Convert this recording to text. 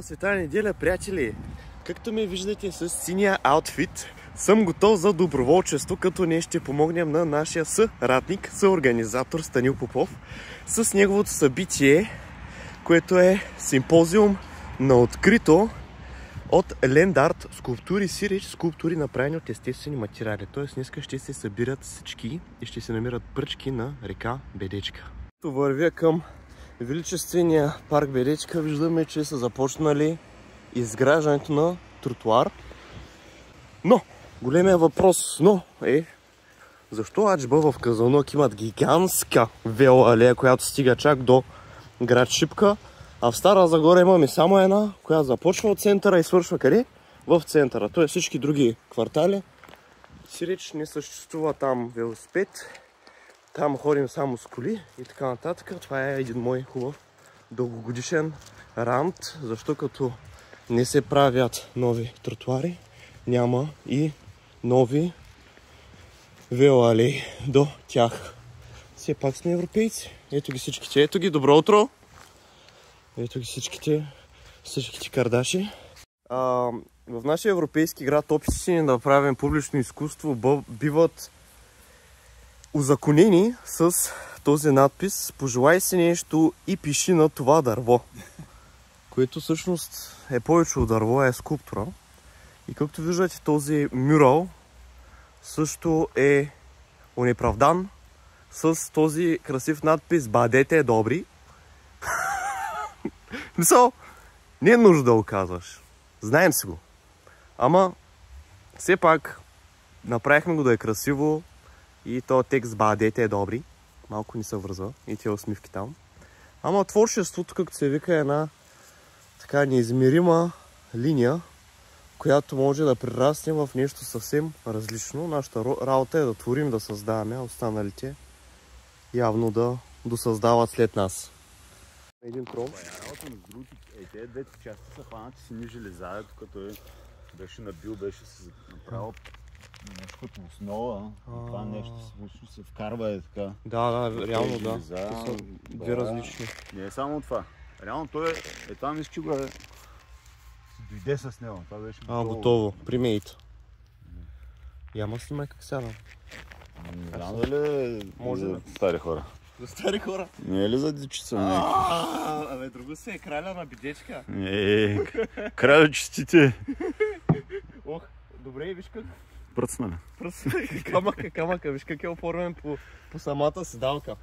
Света неделя, приятели! Както ме виждате с синия аутфит, съм готов за доброволчество, като ние ще помогнем на нашия съратник, съорганизатор Станил Попов с неговото събитие, което е симпозиум на открито от Лендарт скулптури Сиреч, скулптури направени от естествени материали. Тоест днеска ще се събират всички и ще се намират пръчки на река Бедечка. Вървя към величествения парк Бедечка. Виждаме, че са започнали изграждането на тротуар. Но големия въпрос е защо аджба в Казанлък имат гигантска велоалея, която стига чак до град Шипка, а в Стара Загора имаме само една, която започва от центъра и свършва къде? В центъра. Тоест всички други квартали Сиреч не съществува там велосипед. Там ходим само с коли и така нататък. Това е един мой хубав дългогодишен рант, защо като не се правят нови тротуари, няма и нови велоалеи до тях. Все пак сме европейци. Ето ги всичките. Ето ги, добро утро! Ето ги всичките кардаши. В нашия европейски град опитите ни да направим публично изкуство биват узаконени с този надпис "Пожелай си нещо и пиши на това дърво", което всъщност е повече от дърво, е скулптура. И както виждате, този мюрал също е онеправдан с този красив надпис "Бъдете добри". Мисъл, не е нужда да го казваш. Знаем си го. Ама, все пак, направихме го да е красиво и този текст "Бъдете добри" малко ни се връзва и тези усмивки там. Ама творчеството, както се вика, е една така неизмерима линия, която може да прерасне в нещо съвсем различно. Нашата работа е да творим, да създаваме, а останалите явно да досъздават след нас. Един пром. Тези двете части са хванати сини железа, като беше набил, беше се направил нещо като основа. Това нещо се вкарва така. Да, реално да. Железа, това са две различни. Не е само това. Реално той това мисля, че го дойде с него. Това беше готово. Примейт. Яма снимай как сядам. Не знам дали може за стари хора. За стари хора? Не е ли за дечица? Абе, друго се е краля на Бедечка. Краля честите. Ох, добре, виж как Пръцнали. камъка, виж как е оформен по самата седалка.